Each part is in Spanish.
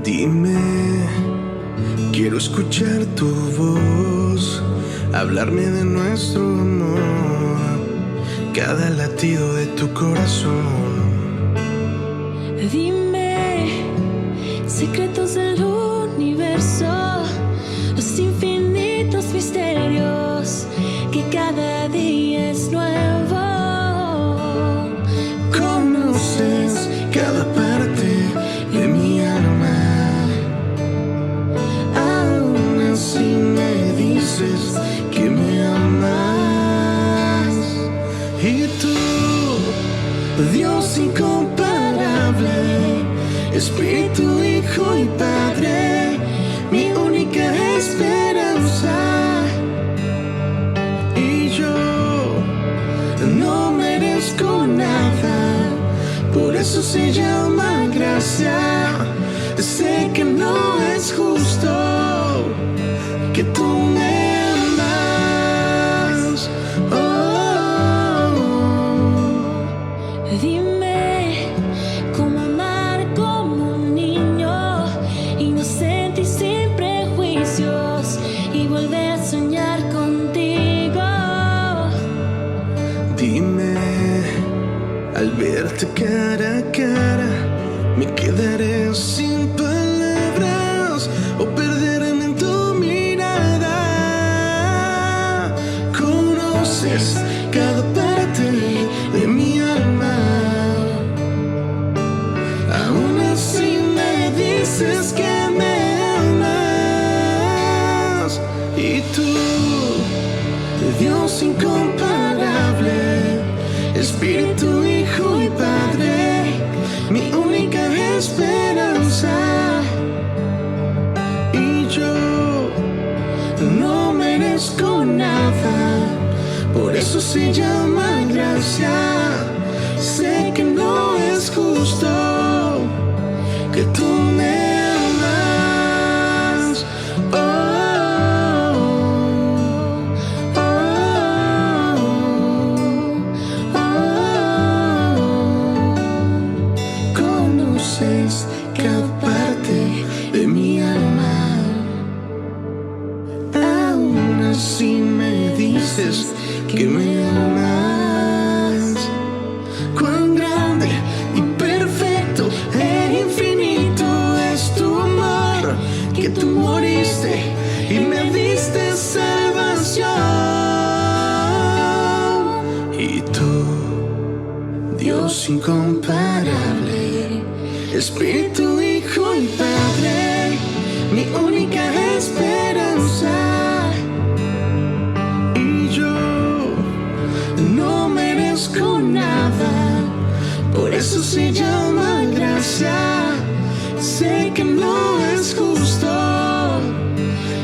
Dime, quiero escuchar tu voz, hablarme de nuestro amor, cada latido de tu corazón. Dime, secretos del universo, los infinitos misterios que cada día es nuevo. Conoces cada parte de mi alma, aún así me dices que me amas. Y tú, Dios incomparable, Espíritu, Hijo y Padre, mi única esperanza. Y yo no merezco nada, por eso se llama gracia. Sé que no es justo que tú me amas. Dime cómo amar como un niño, inocente y sin prejuicios, y volver a soñar contigo. Dime, al verte cara a cara, me quedaré sin palabras o perderme en tu mirada. Conoces cada parte de mi alma, aún así me dices que me amas. Y tú, Dios incomparable, Espíritu, Hijo y Padre, mi única esperanza. Y yo no merezco nada, por eso se llama gracia. Sé que no es justo que tú me amas. Conoces cada parte de mi alma, aún así me dices que me amas. Cuán grande y perfecto e infinito es tu amor, que tú moriste y me diste salvación. Y tú, Dios incomparable, Espíritu, Hijo y Padre, mi única esperanza. Y yo no merezco nada, por eso se llama gracia. Sé que no es justo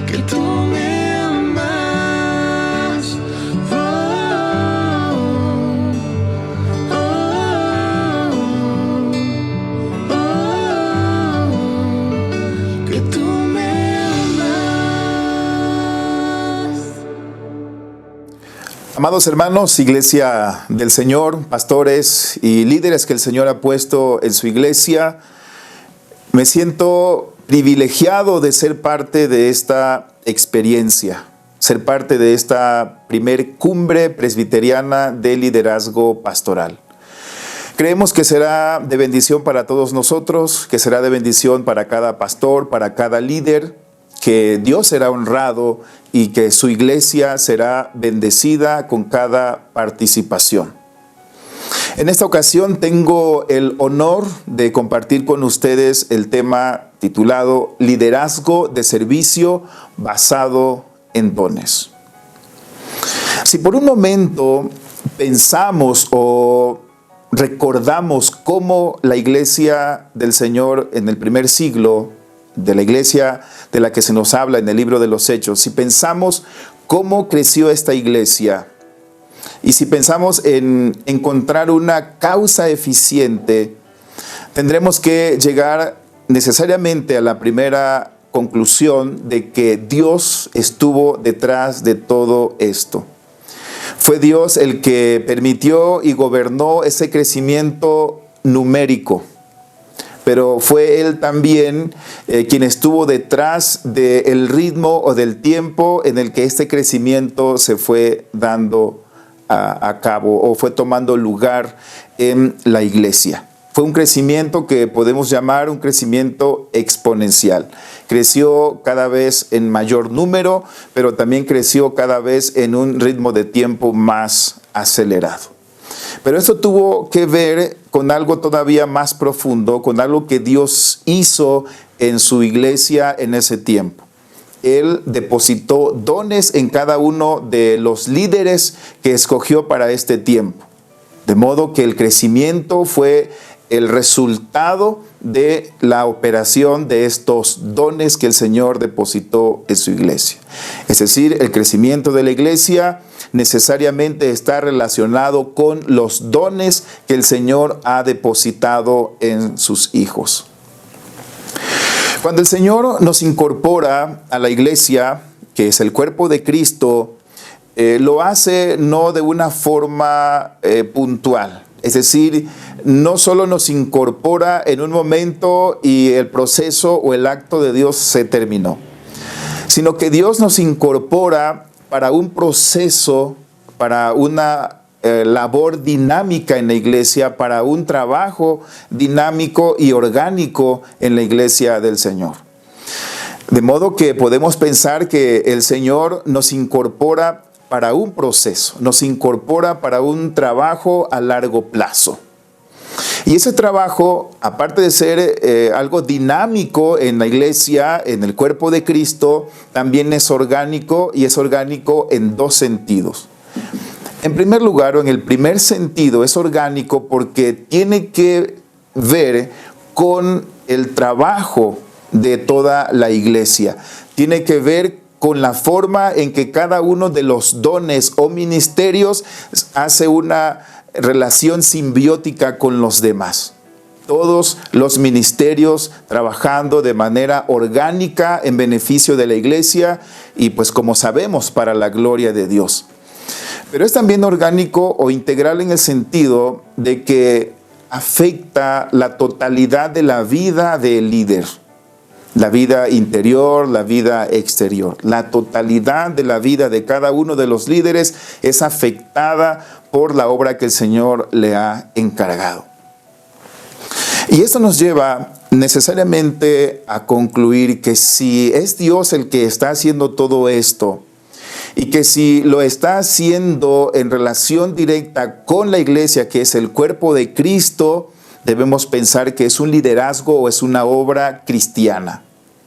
que tú me amas. Que tú me amas. Amados hermanos, Iglesia del Señor, pastores y líderes que el Señor ha puesto en su iglesia, me siento privilegiado de ser parte de esta experiencia, ser parte de esta primer cumbre presbiteriana de liderazgo pastoral. Creemos que será de bendición para todos nosotros, que será de bendición para cada pastor, para cada líder, que Dios será honrado y que su iglesia será bendecida con cada participación. En esta ocasión tengo el honor de compartir con ustedes el tema titulado Liderazgo de servicio basado en dones. Si por un momento pensamos o recordamos cómo la iglesia del Señor en el primer siglo, de la iglesia de la que se nos habla en el libro de los Hechos, si pensamos cómo creció esta iglesia y si pensamos en encontrar una causa eficiente, tendremos que llegar necesariamente a la primera conclusión de que Dios estuvo detrás de todo esto. Fue Dios el que permitió y gobernó ese crecimiento numérico. pero fue Él también quien estuvo detrás del ritmo o del tiempo en el que este crecimiento se fue dando a cabo o fue tomando lugar en la iglesia. Fue un crecimiento que podemos llamar un crecimiento exponencial. Creció cada vez en mayor número, pero también creció cada vez en un ritmo de tiempo más acelerado. Pero esto tuvo que ver con algo todavía más profundo, con algo que Dios hizo en su iglesia en ese tiempo. Él depositó dones en cada uno de los líderes que escogió para este tiempo. De modo que el crecimiento fue el resultado de la operación de estos dones que el Señor depositó en su iglesia. Es decir, el crecimiento de la iglesia necesariamente está relacionado con los dones que el Señor ha depositado en sus hijos. Cuando el Señor nos incorpora a la iglesia, que es el cuerpo de Cristo, lo hace no de una forma puntual. Es decir, no solo nos incorpora en un momento y el proceso o el acto de Dios se terminó, sino que Dios nos incorpora para un proceso, para una labor dinámica en la iglesia, para un trabajo dinámico y orgánico en la iglesia del Señor. De modo que podemos pensar que el Señor nos incorpora para un proceso, nos incorpora para un trabajo a largo plazo. Y ese trabajo, aparte de ser algo dinámico en la iglesia, en el cuerpo de Cristo, también es orgánico, y es orgánico en dos sentidos. En primer lugar, o en el primer sentido, es orgánico porque tiene que ver con el trabajo de toda la iglesia. Tiene que ver con la forma en que cada uno de los dones o ministerios hace una relación simbiótica con los demás. Todos los ministerios trabajando de manera orgánica en beneficio de la iglesia y, pues, como sabemos, para la gloria de Dios. Pero es también orgánico o integral en el sentido de que afecta la totalidad de la vida del líder. La vida interior, la vida exterior. La totalidad de la vida de cada uno de los líderes es afectada por la obra que el Señor le ha encargado. Y esto nos lleva necesariamente a concluir que si es Dios el que está haciendo todo esto, y que si lo está haciendo en relación directa con la iglesia, que es el cuerpo de Cristo, debemos pensar que es un liderazgo o es una obra cristiana.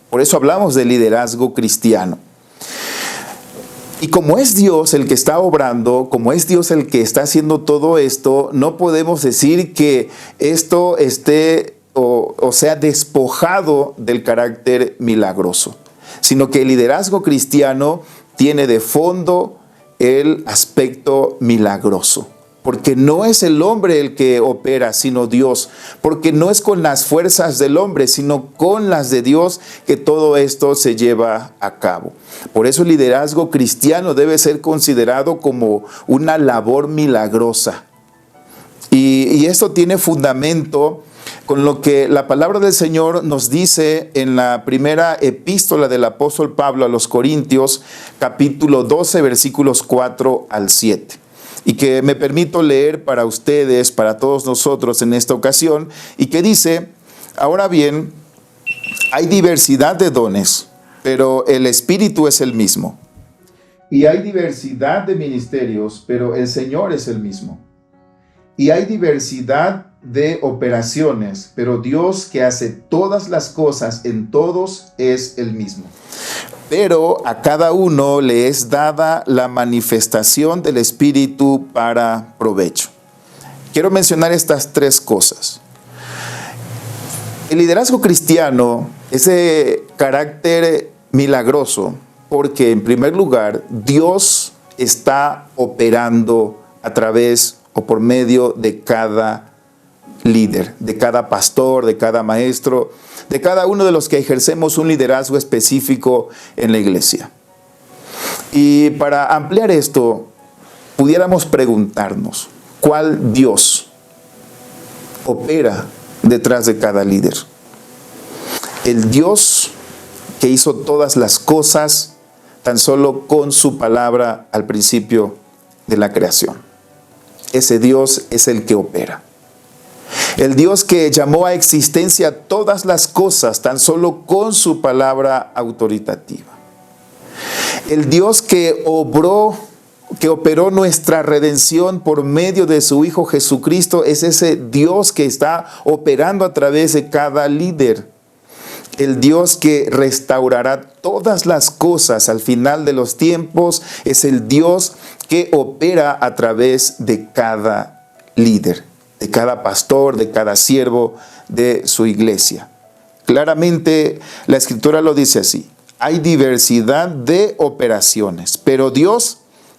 Por eso hablamos de liderazgo cristiano. Y como es Dios el que está obrando, como es Dios el que está haciendo todo esto, no podemos decir que esto esté o sea despojado del carácter milagroso, sino que el liderazgo cristiano tiene de fondo el aspecto milagroso. Porque no es el hombre el que opera, sino Dios. Porque no es con las fuerzas del hombre, sino con las de Dios que todo esto se lleva a cabo. Por eso el liderazgo cristiano debe ser considerado como una labor milagrosa. Y esto tiene fundamento con lo que la palabra del Señor nos dice en la primera epístola del apóstol Pablo a los Corintios, capítulo 12, versículos 4 al 7. Y que me permito leer para ustedes, para todos nosotros en esta ocasión, y que dice: ahora bien, hay diversidad de dones, pero el Espíritu es el mismo. Y hay diversidad de ministerios, pero el Señor es el mismo. Y hay diversidad de operaciones, pero Dios que hace todas las cosas en todos es el mismo. Pero a cada uno le es dada la manifestación del Espíritu para provecho. Quiero mencionar estas tres cosas. El liderazgo cristiano es de carácter milagroso porque, en primer lugar, Dios está operando a través o por medio de cada líder, de cada pastor, de cada maestro, de cada uno de los que ejercemos un liderazgo específico en la iglesia. Y para ampliar esto, pudiéramos preguntarnos, ¿cuál Dios opera detrás de cada líder. El Dios que hizo todas las cosas tan solo con su palabra al principio de la creación. Ese Dios es el que opera. El Dios que llamó a existencia todas las cosas tan solo con su palabra autoritativa. El Dios que operó nuestra redención por medio de su Hijo Jesucristo, es ese Dios que está operando a través de cada líder. El Dios que restaurará todas las cosas al final de los tiempos, es el Dios que opera a través de cada líder, de cada pastor, de cada siervo de su iglesia. Claramente la Escritura lo dice así: hay diversidad de operaciones, pero Dios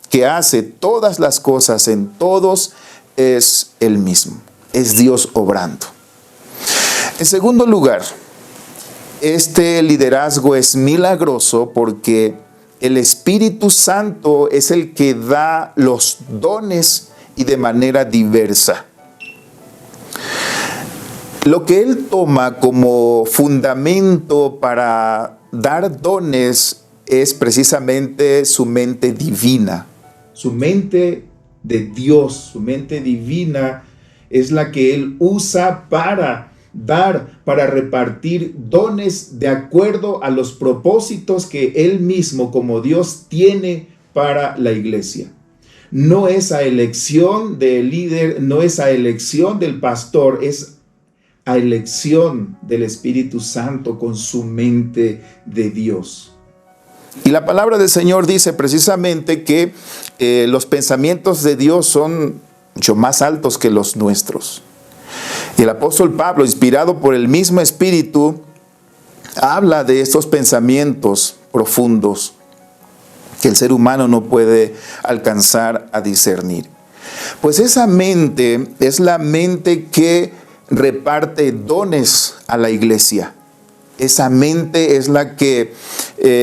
que hace todas las cosas en todos es el mismo, es Dios obrando. En segundo lugar, este liderazgo es milagroso porque el Espíritu Santo es el que da los dones y de manera diversa. Lo que Él toma como fundamento para dar dones es precisamente su mente divina. Su mente de Dios, su mente divina es la que Él usa para dar, para repartir dones de acuerdo a los propósitos que Él mismo como Dios tiene para la iglesia. No es a elección del líder, no es a elección del pastor, es a elección del Espíritu Santo con su mente de Dios. Y la palabra del Señor dice precisamente que los pensamientos de Dios son mucho más altos que los nuestros. Y el apóstol Pablo, inspirado por el mismo Espíritu, habla de estos pensamientos profundos que el ser humano no puede alcanzar a discernir. Pues esa mente es la mente que reparte dones a la iglesia. Esa mente es la que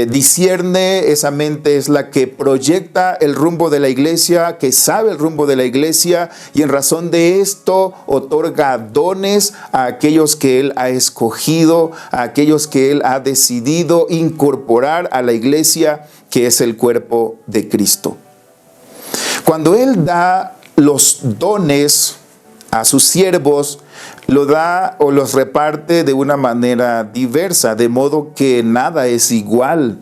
discierne, esa mente es la que proyecta el rumbo de la iglesia, que sabe el rumbo de la iglesia, y en razón de esto otorga dones a aquellos que Él ha escogido, a aquellos que Él ha decidido incorporar a la iglesia, que es el cuerpo de Cristo. Cuando Él da los dones a sus siervos, lo da o los reparte de una manera diversa, de modo que nada es igual.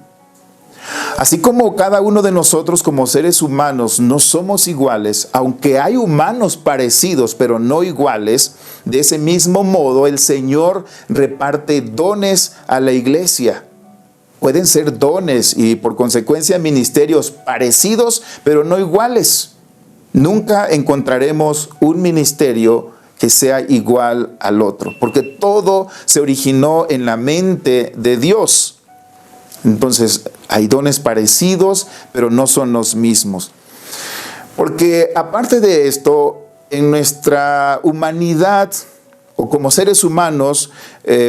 Así como cada uno de nosotros como seres humanos no somos iguales, aunque hay humanos parecidos pero no iguales, de ese mismo modo el Señor reparte dones a la iglesia. Pueden ser dones y por consecuencia ministerios parecidos pero no iguales. Nunca encontraremos un ministerio que sea igual al otro, porque todo se originó en la mente de Dios. Entonces, hay dones parecidos, pero no son los mismos. Porque aparte de esto, en nuestra humanidad, o como seres humanos,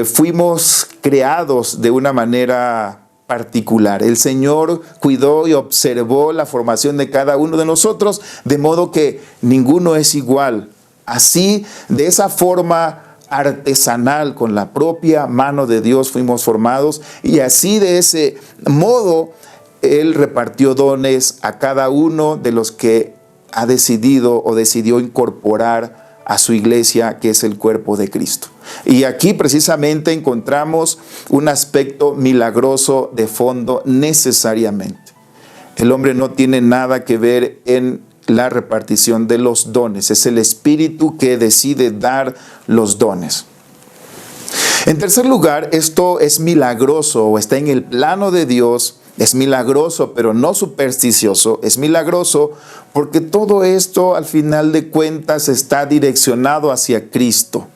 fuimos creados de una manera particular. El Señor cuidó y observó la formación de cada uno de nosotros, de modo que ninguno es igual. Así, de esa forma artesanal, con la propia mano de Dios fuimos formados, y así de ese modo Él repartió dones a cada uno de los que ha decidido o decidió incorporar a su iglesia, que es el cuerpo de Cristo. Y aquí precisamente encontramos un aspecto milagroso de fondo necesariamente. El hombre no tiene nada que ver en la repartición de los dones. Es el Espíritu que decide dar los dones. En tercer lugar, esto es milagroso o está en el plano de Dios. Es milagroso, pero no supersticioso. Es milagroso porque todo esto, al final de cuentas, está direccionado hacia Cristo.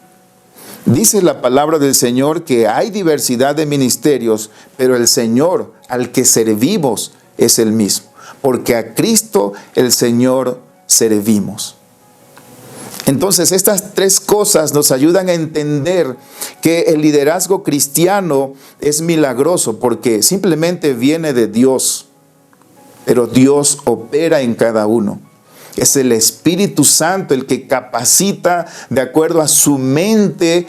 Dice la palabra del Señor que hay diversidad de ministerios, pero el Señor al que servimos es el mismo. Porque a Cristo el Señor servimos. Entonces, estas tres cosas nos ayudan a entender que el liderazgo cristiano es milagroso, porque simplemente viene de Dios, pero Dios opera en cada uno. Es el Espíritu Santo el que capacita de acuerdo a su mente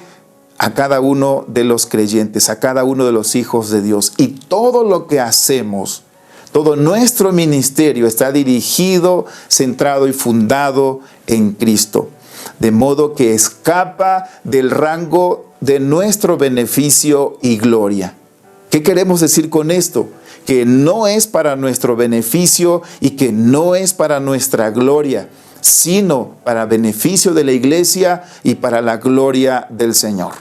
a cada uno de los creyentes, a cada uno de los hijos de Dios. Y todo lo que hacemos, todo nuestro ministerio está dirigido, centrado y fundado en Cristo. De modo que escapa del rango de nuestro beneficio y gloria. ¿Qué queremos decir con esto? Que no es para nuestro beneficio y que no es para nuestra gloria, sino para beneficio de la iglesia y para la gloria del Señor.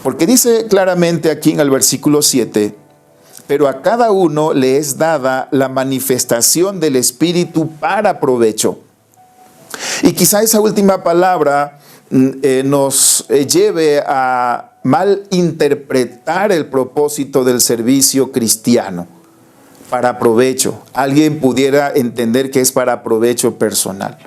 Porque dice claramente aquí en el versículo 7, pero a cada uno le es dada la manifestación del Espíritu para provecho. Y quizá esa última palabra nos lleve a malinterpretar el propósito del servicio cristiano. Para provecho. Alguien pudiera entender que es para provecho personal.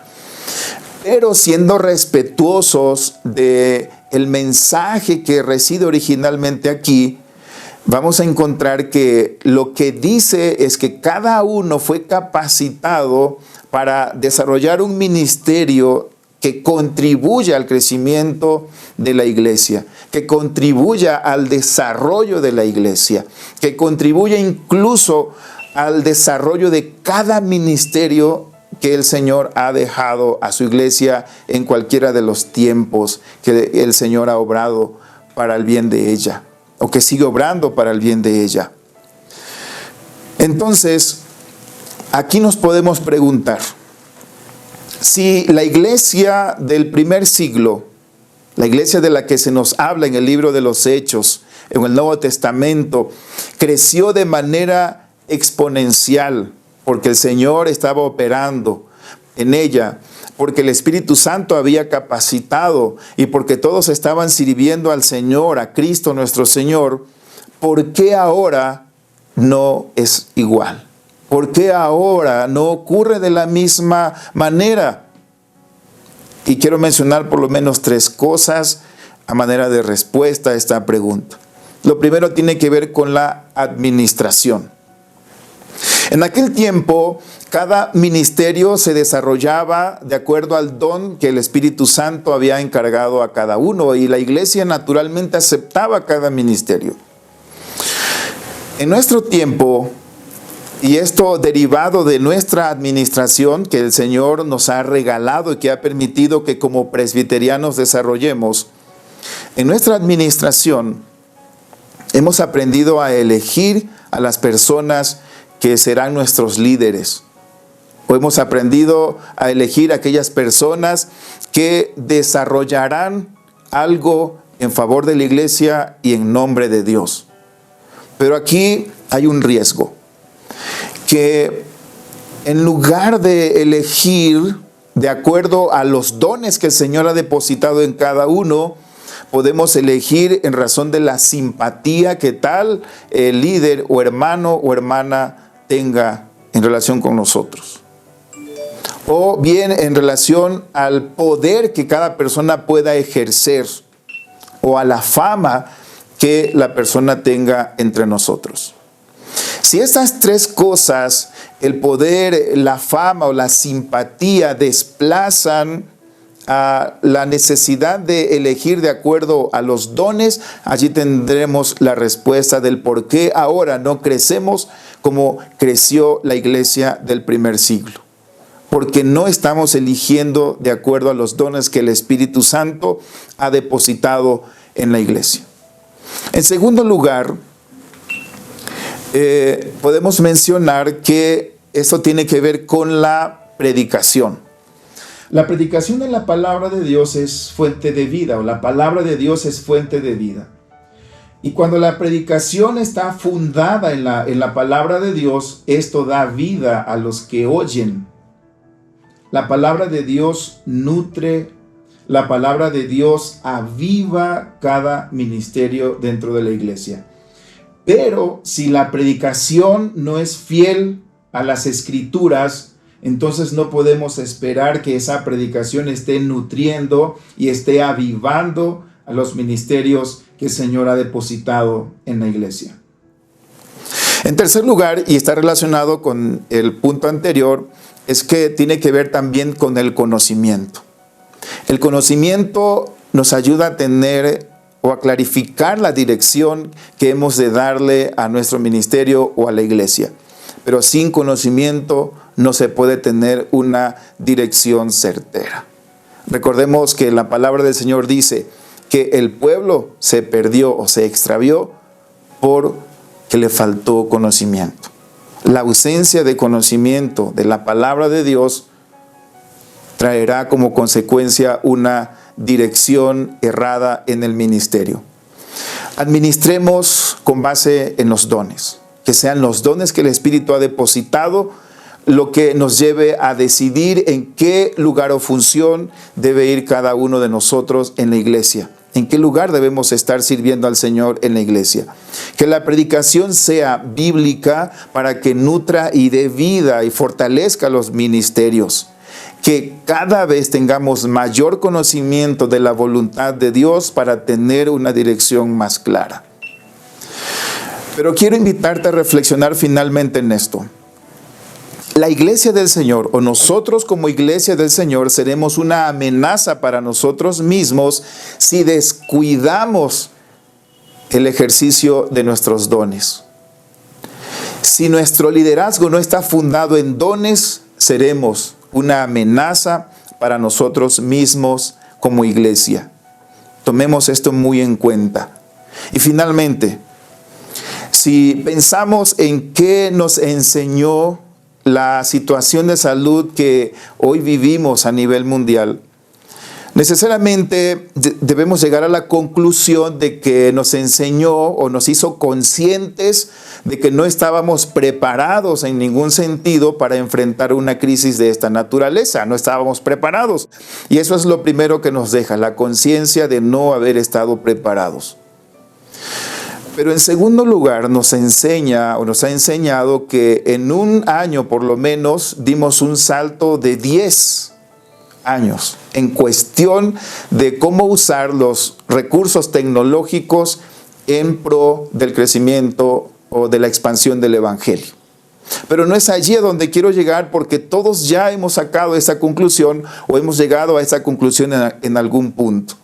Pero siendo respetuosos del mensaje que reside originalmente aquí, vamos a encontrar que lo que dice es que cada uno fue capacitado para desarrollar un ministerio que contribuya al crecimiento de la iglesia, que contribuya al desarrollo de la iglesia, que contribuya incluso al desarrollo de cada ministerio que el Señor ha dejado a su iglesia en cualquiera de los tiempos que el Señor ha obrado para el bien de ella, o que sigue obrando para el bien de ella. Entonces, aquí nos podemos preguntar, si la iglesia del primer siglo, la iglesia de la que se nos habla en el libro de los Hechos, en el Nuevo Testamento, creció de manera exponencial, porque el Señor estaba operando en ella, porque el Espíritu Santo había capacitado y porque todos estaban sirviendo al Señor, a Cristo nuestro Señor. ¿Por qué ahora no es igual? ¿Por qué ahora no ocurre de la misma manera? Y quiero mencionar por lo menos 3 cosas a manera de respuesta a esta pregunta. Lo primero tiene que ver con la administración. En aquel tiempo, cada ministerio se desarrollaba de acuerdo al don que el Espíritu Santo había encargado a cada uno, y la iglesia naturalmente aceptaba cada ministerio. En nuestro tiempo, y esto derivado de nuestra administración que el Señor nos ha regalado y que ha permitido que como presbiterianos desarrollemos, en nuestra administración hemos aprendido a elegir a las personas que serán nuestros líderes. O hemos aprendido a elegir a aquellas personas que desarrollarán algo en favor de la iglesia y en nombre de Dios. Pero aquí hay un riesgo, que en lugar de elegir de acuerdo a los dones que el Señor ha depositado en cada uno, podemos elegir en razón de la simpatía que tal líder o hermano o hermana tenga en relación con nosotros, o bien en relación al poder que cada persona pueda ejercer, o a la fama que la persona tenga entre nosotros. Si estas 3 cosas, el poder, la fama o la simpatía, desplazan a la necesidad de elegir de acuerdo a los dones, allí tendremos la respuesta del por qué ahora no crecemos como creció la iglesia del primer siglo. Porque no estamos eligiendo de acuerdo a los dones que el Espíritu Santo ha depositado en la iglesia. En segundo lugar, podemos mencionar que esto tiene que ver con la predicación. La predicación de la palabra de Dios es fuente de vida, o la palabra de Dios es fuente de vida. Y cuando la predicación está fundada en la palabra de Dios, esto da vida a los que oyen. La palabra de Dios nutre, la palabra de Dios aviva cada ministerio dentro de la iglesia. Pero si la predicación no es fiel a las Escrituras, entonces no podemos esperar que esa predicación esté nutriendo y esté avivando a los ministerios que el Señor ha depositado en la iglesia. En tercer lugar, y está relacionado con el punto anterior, es que tiene que ver también con el conocimiento. El conocimiento nos ayuda a tener o a clarificar la dirección que hemos de darle a nuestro ministerio o a la iglesia. Pero sin conocimiento no se puede tener una dirección certera. Recordemos que la palabra del Señor dice que el pueblo se perdió o se extravió porque le faltó conocimiento. La ausencia de conocimiento de la palabra de Dios traerá como consecuencia una dirección errada en el ministerio. Administremos con base en los dones, que sean los dones que el Espíritu ha depositado lo que nos lleve a decidir en qué lugar o función debe ir cada uno de nosotros en la iglesia. ¿En qué lugar debemos estar sirviendo al Señor en la iglesia? Que la predicación sea bíblica para que nutra y dé vida y fortalezca los ministerios. Que cada vez tengamos mayor conocimiento de la voluntad de Dios para tener una dirección más clara. Pero quiero invitarte a reflexionar finalmente en esto. La iglesia del Señor, o nosotros como iglesia del Señor, seremos una amenaza para nosotros mismos si descuidamos el ejercicio de nuestros dones. Si nuestro liderazgo no está fundado en dones, seremos una amenaza para nosotros mismos como iglesia. Tomemos esto muy en cuenta. Y finalmente, si pensamos en qué nos enseñó la situación de salud que hoy vivimos a nivel mundial, necesariamente debemos llegar a la conclusión de que nos enseñó o nos hizo conscientes de que no estábamos preparados en ningún sentido para enfrentar una crisis de esta naturaleza. No estábamos preparados. Y eso es lo primero que nos deja, la conciencia de no haber estado preparados. Pero en segundo lugar nos enseña o nos ha enseñado que en un año por lo menos dimos un salto de 10 años en cuestión de cómo usar los recursos tecnológicos en pro del crecimiento o de la expansión del Evangelio. Pero no es allí a donde quiero llegar, porque todos ya hemos sacado esa conclusión o hemos llegado a esa conclusión en algún punto.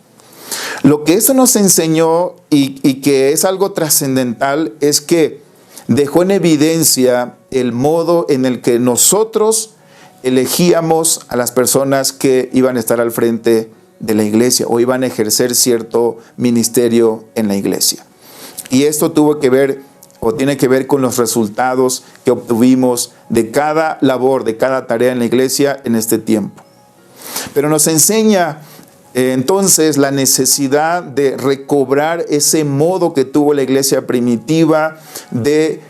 Lo que eso nos enseñó y que es algo trascendental es que dejó en evidencia el modo en el que nosotros elegíamos a las personas que iban a estar al frente de la iglesia o iban a ejercer cierto ministerio en la iglesia. Y esto tuvo que ver o tiene que ver con los resultados que obtuvimos de cada labor, de cada tarea en la iglesia en este tiempo. Pero nos enseña entonces la necesidad de recobrar ese modo que tuvo la iglesia primitiva de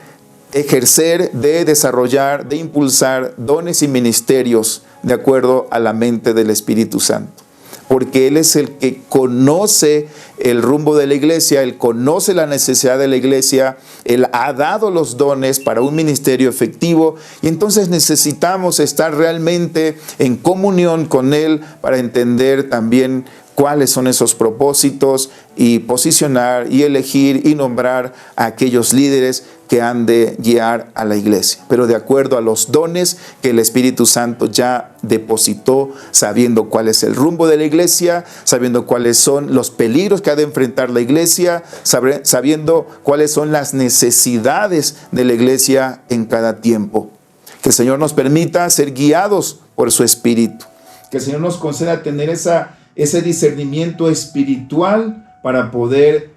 ejercer, de desarrollar, de impulsar dones y ministerios de acuerdo a la mente del Espíritu Santo. Porque Él es el que conoce el rumbo de la iglesia, Él conoce la necesidad de la iglesia, Él ha dado los dones para un ministerio efectivo y entonces necesitamos estar realmente en comunión con Él para entender también cuáles son esos propósitos y posicionar y elegir y nombrar a aquellos líderes que han de guiar a la iglesia, pero de acuerdo a los dones que el Espíritu Santo ya depositó, sabiendo cuál es el rumbo de la iglesia, sabiendo cuáles son los peligros que ha de enfrentar la iglesia, sabiendo cuáles son las necesidades de la iglesia en cada tiempo. Que el Señor nos permita ser guiados por su Espíritu. Que el Señor nos conceda tener ese discernimiento espiritual para poder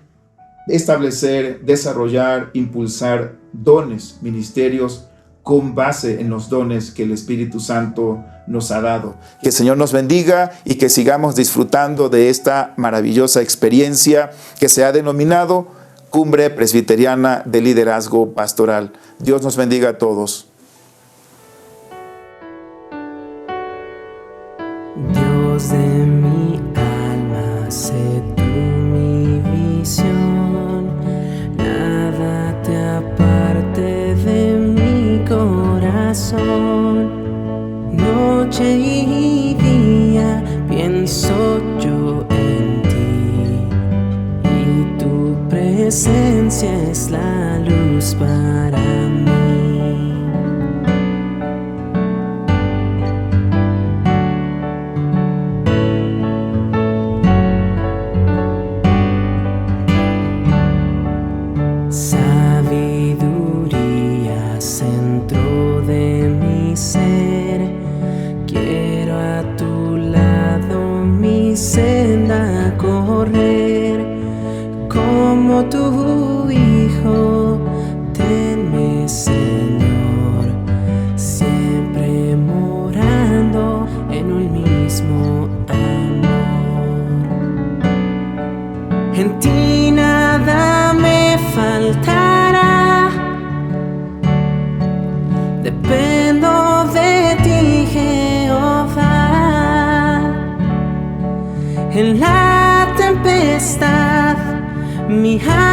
establecer, desarrollar, impulsar dones, ministerios con base en los dones que el Espíritu Santo nos ha dado. Que el Señor nos bendiga y que sigamos disfrutando de esta maravillosa experiencia que se ha denominado Cumbre Presbiteriana de Liderazgo Pastoral. Dios nos bendiga a todos. Dios de mi alma, sé tú mi visión, nada te aparte de mi corazón. Noche y día pienso yo en ti, y tu presencia es la luz para mí.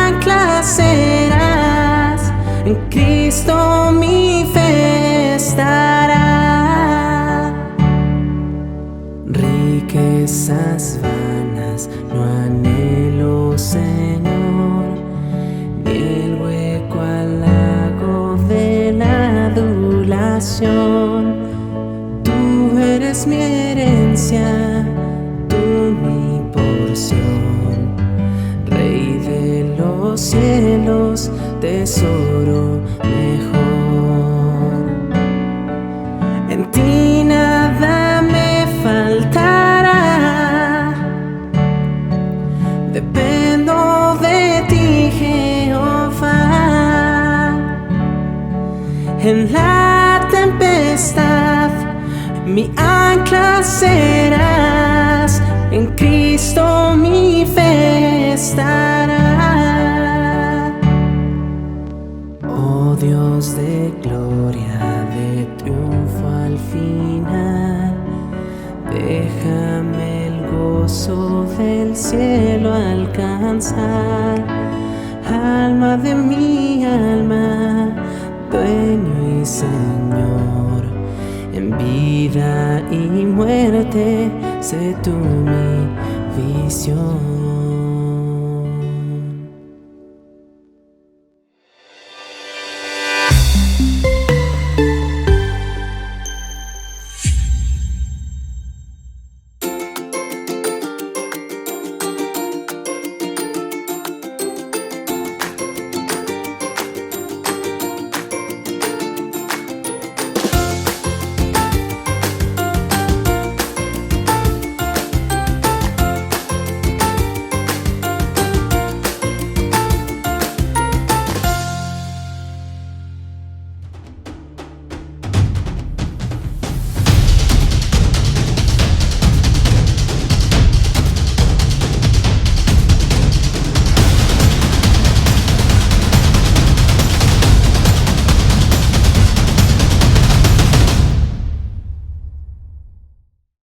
ancla serás, en Cristo mi fe estará. Riquezas vanas no anhelo, Señor, ni el hueco halago de la adulación. Tú eres mi herencia, tú mi porción, Rey de los cielos, tesoro mejor. En ti nada me faltará, dependo de ti, Jehová. En la tempestad mi ancla serás, en Cristo mi fe estará. Oh Dios de gloria, de triunfo al final, déjame el gozo del cielo alcanzar. Alma de mi alma, dueño y Señor, en vida y muerte sé tú mi visión.